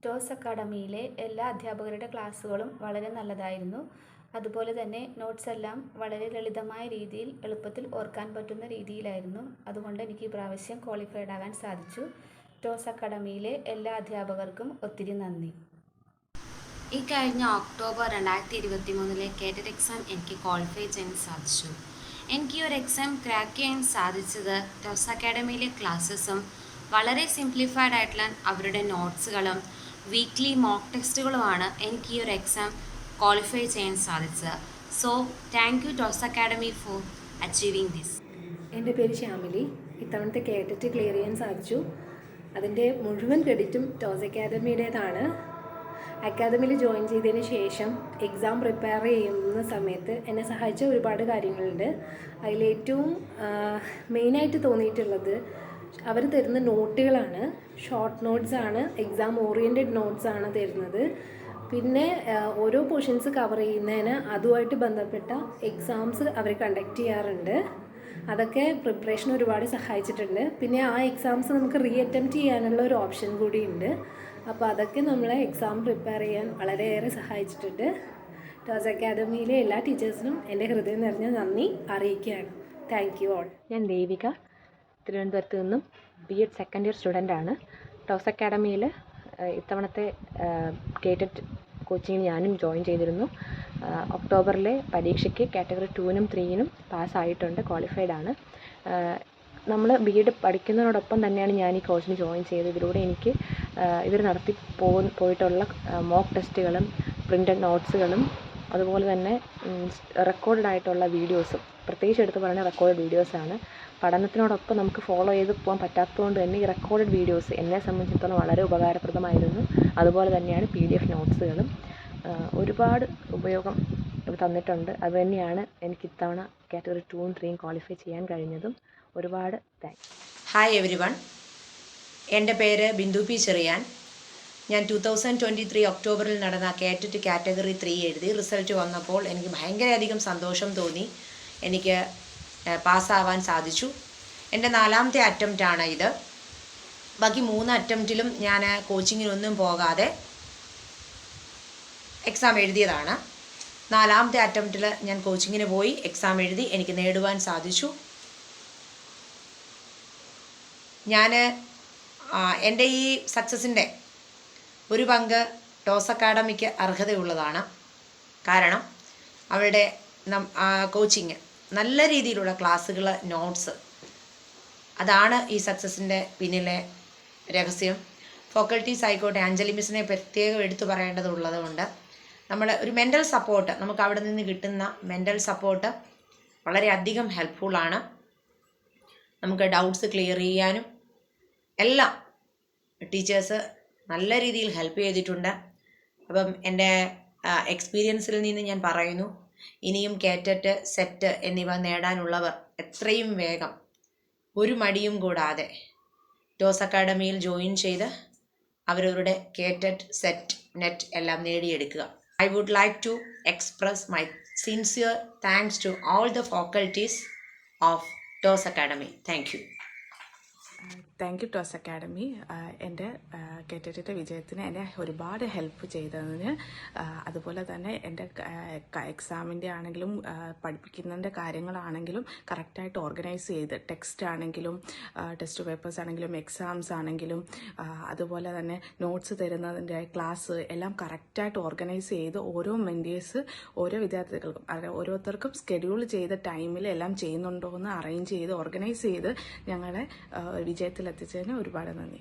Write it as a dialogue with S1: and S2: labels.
S1: Toss അക്കാഡമിയിലെ എല്ലാ അധ്യാപകരുടെ ക്ലാസ്സുകളും വളരെ നല്ലതായിരുന്നു. അതുപോലെ തന്നെ നോട്ട്സ് എല്ലാം വളരെ ലളിതമായ രീതിയിൽ എളുപ്പത്തിൽ ഓർക്കാൻ പറ്റുന്ന രീതിയിലായിരുന്നു. അതുകൊണ്ട് എനിക്ക് ഈ പ്രാവശ്യം ക്വാളിഫൈഡ് ആകാൻ സാധിച്ചു. ടോസ് അക്കാഡമിയിലെ എല്ലാ അധ്യാപകർക്കും ഒത്തിരി നന്ദി.
S2: ഈ കഴിഞ്ഞ ഒക്ടോബർ 2023 കേറ്ററ്റ് എക്സാം എനിക്ക് ക്വാളിഫൈ ചെയ്യാൻ സാധിച്ചു. എനിക്ക് ഈ ഒരു എക്സാം ക്രാക്ക് ചെയ്യാൻ സാധിച്ചത് ടോസ് അക്കാഡമിയിലെ ക്ലാസ്സസും വളരെ സിംപ്ലിഫൈഡ് ആയിട്ടുള്ള അവരുടെ നോട്ട്സുകളും വീക്ക്ലി മോക്ക് ടെസ്റ്റുകളുമാണ് എനിക്ക് ഈ ഒരു എക്സാം ക്വാളിഫൈ ചെയ്യാൻ സാധിച്ചത്. So thank you toss academy four achieving this.
S3: എൻ്റെ പേര് ശ്യാമിലി. ഇത്തവണത്തെ കേറ്ററ്റ് ക്ലിയർ ചെയ്യാൻ സാധിച്ചു. അതിൻ്റെ മുഴുവൻ ക്രെഡിറ്റും ടോസ് അക്കാഡമിയുടേതാണ്. അക്കാദമിയിൽ ജോയിൻ ചെയ്തതിന് ശേഷം എക്സാം പ്രിപ്പയർ ചെയ്യുന്ന സമയത്ത് എന്നെ സഹായിച്ച ഒരുപാട് കാര്യങ്ങളുണ്ട്. അതിലേറ്റവും മെയിനായിട്ട് തോന്നിയിട്ടുള്ളത് അവർ തരുന്ന നോട്ടുകളാണ്. ഷോർട്ട് നോട്ട്സാണ്, എക്സാം ഓറിയൻറ്റഡ് നോട്ട്സാണ് തരുന്നത്. പിന്നെ ഓരോ പോർഷൻസ് കവർ ചെയ്യുന്നതിന് അതുമായിട്ട് ബന്ധപ്പെട്ട എക്സാംസ് അവർ കണ്ടക്ട് ചെയ്യാറുണ്ട്. അതൊക്കെ പ്രിപ്പറേഷൻ ഒരുപാട് സഹായിച്ചിട്ടുണ്ട്. പിന്നെ ആ എക്സാംസ് നമുക്ക് റീ അറ്റംപ്റ്റ് ചെയ്യാനുള്ള ഒരു ഓപ്ഷൻ കൂടിയുണ്ട്. അപ്പോൾ അതൊക്കെ നമ്മളെ എക്സാം പ്രിപ്പയർ ചെയ്യാൻ വളരെയേറെ സഹായിച്ചിട്ടുണ്ട്. ടോസ് അക്കാദമിയിലെ എല്ലാ ടീച്ചേഴ്സിനും എൻ്റെ ഹൃദയം നിറഞ്ഞ നന്ദി അറിയിക്കുകയാണ്. Thank you all.
S4: ഞാൻ ദേവിക, തിരുവനന്തപുരത്ത് നിന്നും BEd സെക്കൻഡ് ഇയർ സ്റ്റുഡൻ്റാണ്. ടോസ് അക്കാഡമിയിൽ ഇത്തവണത്തെ കേറ്ററ്റ് കോച്ചിങ്ങിന് ഞാനും ജോയിൻ ചെയ്തിരുന്നു. ഒക്ടോബറിലെ പരീക്ഷയ്ക്ക് കാറ്റഗറി 2നും 3നും പാസ്സായിട്ടുണ്ട്, ക്വാളിഫൈഡ് ആണ്. നമ്മൾ BEd പഠിക്കുന്നതിനോടൊപ്പം തന്നെയാണ് ഞാൻ ഈ കോഴ്സിന് ജോയിൻ ചെയ്തത്. ഇതിലൂടെ എനിക്ക് ഇവർ നടത്തി പോയിട്ടുള്ള മോക്ക് ടെസ്റ്റുകളും പ്രിൻ്റഡ് നോട്ട്സുകളും അതുപോലെ തന്നെ റെക്കോർഡഡ് ആയിട്ടുള്ള വീഡിയോസും, പ്രത്യേകിച്ച് എടുത്ത് പറയുന്ന റെക്കോർഡ് വീഡിയോസാണ്. പഠനത്തിനോടൊപ്പം നമുക്ക് ഫോളോ ചെയ്ത് പോകാൻ പറ്റാത്തതുകൊണ്ട് തന്നെ ഈ റെക്കോർഡഡ് വീഡിയോസ് എന്നെ സംബന്ധിച്ചിടത്തോളം വളരെ ഉപകാരപ്രദമായിരുന്നു. അതുപോലെ തന്നെയാണ് PDF നോട്ട്സുകളും ഒരുപാട് ഉപയോഗം തന്നിട്ടുണ്ട്. അതുതന്നെയാണ് എനിക്ക് ഇത്തവണ കാറ്റഗറി 2നും 3നും ക്വാളിഫൈ ചെയ്യാൻ കഴിഞ്ഞതും. ഒരുപാട് താങ്ക്സ്.
S5: ഹായ് എവരിവൺ, എൻ്റെ പേര് ബിന്ദു പി ചെറിയാൻ. ഞാൻ 2023 ഒക്ടോബറിൽ നടന്ന കേറ്ററ്റ് കാറ്റഗറി 3 എഴുതി. റിസൾട്ട് വന്നപ്പോൾ എനിക്ക് ഭയങ്കരധികം സന്തോഷം തോന്നി. എനിക്ക് പാസ്സാവാൻ സാധിച്ചു. എൻ്റെ 4ാമത്തെ അറ്റംപ്റ്റാണ് ഇത്. ബാക്കി 3 അറ്റംപ്റ്റിലും ഞാൻ കോച്ചിങ്ങിനൊന്നും പോകാതെ എക്സാം എഴുതിയതാണ്. 4ാമത്തെ അറ്റംപ്റ്റിൽ ഞാൻ കോച്ചിങ്ങിന് പോയി എക്സാം എഴുതി, എനിക്ക് നേടുവാൻ സാധിച്ചു. ഞാൻ എൻ്റെ ഈ സക്സസിൻ്റെ ഒരു പങ്ക് ടോസ് അക്കാഡമിക്ക് അർഹതയുള്ളതാണ്. കാരണം അവരുടെ കോച്ചിങ്, നല്ല രീതിയിലുള്ള ക്ലാസ്സുകൾ, നോട്ട്സ്, അതാണ് ഈ സക്സസിൻ്റെ പിന്നിലെ രഹസ്യം. ഫാക്കൽറ്റീസ് ആയിക്കോട്ടെ, അഞ്ജലി മിസ്സിനെ പ്രത്യേകം എടുത്തു പറയേണ്ടതുള്ളത് കൊണ്ട് നമ്മൾ ഒരു മെൻ്റൽ സപ്പോർട്ട്, നമുക്ക് അവിടെ നിന്ന് കിട്ടുന്ന മെൻ്റൽ സപ്പോർട്ട് വളരെയധികം ഹെൽപ്ഫുള്ളാണ്. നമുക്ക് ഡൗട്ട്സ് ക്ലിയർ ചെയ്യാനും എല്ലാം ടീച്ചേഴ്സ് നല്ല രീതിയിൽ ഹെൽപ്പ് ചെയ്തിട്ടുണ്ട്. അപ്പം എൻ്റെ എക്സ്പീരിയൻസിൽ നിന്ന് ഞാൻ പറയുന്നു, ഇനിയും കേറ്ററ്റ്, സെറ്റ് എന്നിവ നേടാനുള്ളവർ എത്രയും വേഗം ഒരു മടിയും കൂടാതെ ടോസ് അക്കാഡമിയിൽ ജോയിൻ ചെയ്ത് അവരവരുടെ കേറ്ററ്റ്, സെറ്റ്, നെറ്റ് എല്ലാം നേടിയെടുക്കുക. I would like to express my sincere thanks to all the faculties of TOS Academy. Thank you.
S6: Thank you toss academy. എൻ്റെ കേറ്ററ്റിൻ്റെ വിജയത്തിന് എന്നെ ഒരുപാട് ഹെൽപ്പ് ചെയ്തതിന്, അതുപോലെ തന്നെ എൻ്റെ എക്സാമിൻ്റെ ആണെങ്കിലും പഠിപ്പിക്കുന്നതിൻ്റെ കാര്യങ്ങളാണെങ്കിലും കറക്റ്റായിട്ട് ഓർഗനൈസ് ചെയ്ത്, ടെക്സ്റ്റ് ആണെങ്കിലും ടെസ്റ്റ് പേപ്പേഴ്സ് ആണെങ്കിലും എക്സാംസ് ആണെങ്കിലും അതുപോലെ തന്നെ നോട്ട്സ് തരുന്നതിൻ്റെ ക്ലാസ് എല്ലാം കറക്റ്റായിട്ട് ഓർഗനൈസ് ചെയ്ത് ഓരോ മെൻറ്റേഴ്സ് ഓരോ വിദ്യാർത്ഥികൾക്കും ഓരോരുത്തർക്കും സ്കെഡ്യൂൾ ചെയ്ത ടൈമിൽ എല്ലാം ചെയ്യുന്നുണ്ടോ എന്ന് അറേഞ്ച് ചെയ്ത് ഓർഗനൈസ് ചെയ്ത് ഞങ്ങളെ വിജയത്തിലെത്തിച്ചതിന് ഒരുപാട് നന്ദി.